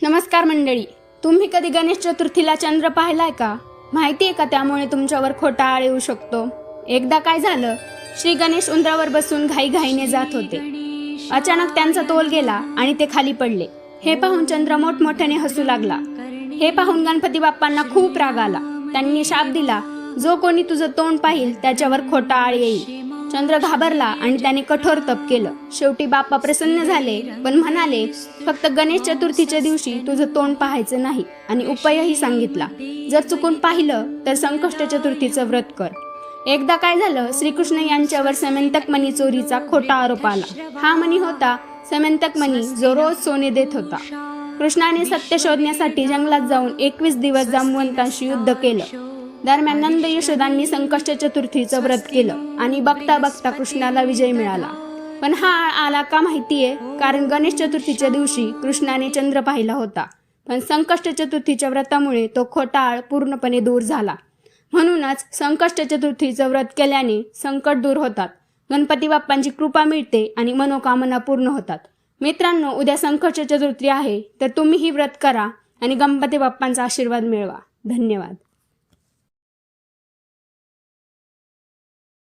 नमस्कार मंडळी, तुम्ही कधी गणेश चतुर्थीला चंद्र पाहिलाय का? माहितीये का त्यामुळे तुमच्यावर खोटा आळ येऊ शकतो? एकदा काय झालं, श्री गणेश उंदरावर बसून घाईघाईने जात होते. अचानक त्यांचा तोल गेला आणि ते खाली पडले. हे पाहून चंद्र मोठमोठ्याने हसू लागला. हे पाहून गणपती बाप्पांना खूप राग आला. त्यांनी शाप दिला, जो कोणी तुझं तोंड पाहिल त्याच्यावर खोटा आळ येईल. चंद्र घाबरला आणि त्याने कठोर तप केलं. शेवटी बाप्पा प्रसन्न झाले, पण म्हणाले, फक्त गणेश चतुर्थीच्या दिवशी तुझं तोंड पाहायचं नाही आणि उपायही सांगितला. जर चुकून पाहिलं तर संकष्ट चतुर्थीचं व्रत कर. एकदा काय झालं, श्रीकृष्ण यांच्यावर समंतक मणी चोरीचा खोटा आरोप आला. हा मणी होता समंतक मणी, जो रोज सोने देत होता. कृष्णाने सत्य शोधण्यासाठी जंगलात जाऊन 21 दिवस जांबुवंतांशी युद्ध केलं. दरम्यान नंद यशोदांनी संकष्ट चतुर्थीचं व्रत केलं आणि बघता बघता कृष्णाला विजय मिळाला. पण हा आला का माहितीये? कारण गणेश चतुर्थीच्या दिवशी कृष्णाने चंद्र पाहिला होता, पण संकष्ट चतुर्थीच्या व्रतामुळे तो खोटा आळ पूर्णपणे दूर झाला. म्हणूनच संकष्ट चतुर्थीचं व्रत केल्याने संकट दूर होतात, गणपती बाप्पांची कृपा मिळते आणि मनोकामना पूर्ण होतात. मित्रांनो, उद्या संकष्ट चतुर्थी आहे, तर तुम्ही ही व्रत करा आणि गणपती बाप्पांचा आशीर्वाद मिळवा. धन्यवाद.